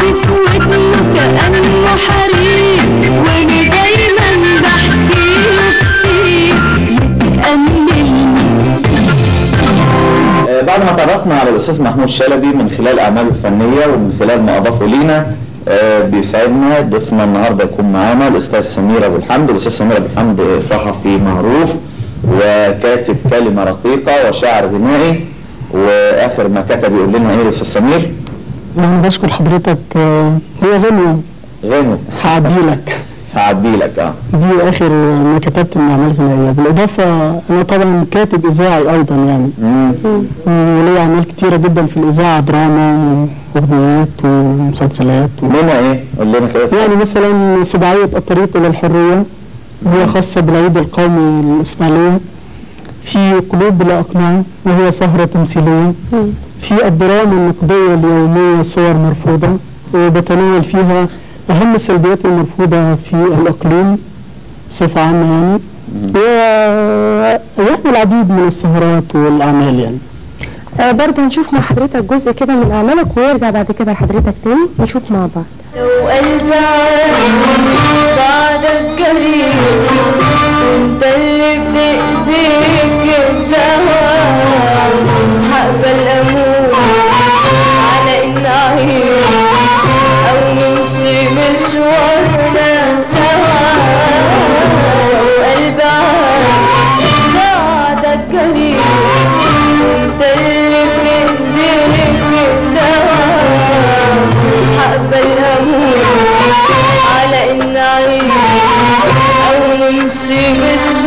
عازف ودنه كأنه حرير، وانا دايما بحكيله كتير يتأملني. بعد ما تعرفنا على الاستاذ محمود شلبي من خلال اعماله الفنيه ومن خلال ما اضافه لينا، بيسعدنا ضيفنا النهارده يكون معانا الاستاذ سمير ابو الحمد. الاستاذ سمير ابو الحمد صحفي معروف وكاتب كلمه رقيقه وشاعر غنائي، واخر ما كتب يقول لنا ايه الاستاذ سمير؟ انا بشكر حضرتك. هي غنوه هعديلك دي اخر ما كتبت من اعمال غنائيه. بالاضافه انا طبعا كاتب اذاعي ايضا يعني، ولي اعمال كتيره جدا في الاذاعه، دراما واغنيات ومسلسلات منها ايه؟ قول لنا كده. يعني مثلا سباعيه الطريق الى الحريه، وهي خاصه بالعيد القومي للاسماعيليه. في قلوب بلا اقنعه وهي سهره تمثيليه. في الدراما النقديه اليوميه صور مرفوضه، وبتناول فيها أهم السلبيات المرفوضة في الإقليم بصفة عامة يعني العديد من السهرات والأعمال يعني. برضه هنشوف مع حضرتك جزء كده من أعمالك ويرجع بعد كده لحضرتك تاني نشوف مع بعض. لو قلبي عايش بعدك قريب وانت اللي بإيديك الدواء، هقبل أموت على إن أعيش أو نمشي مشوارنا سوا. لو قلبي عايش بعدك قريب وانت اللي بإيديك الدواء، هقبل أموت على إن أعيش أو نمشي مشوارنا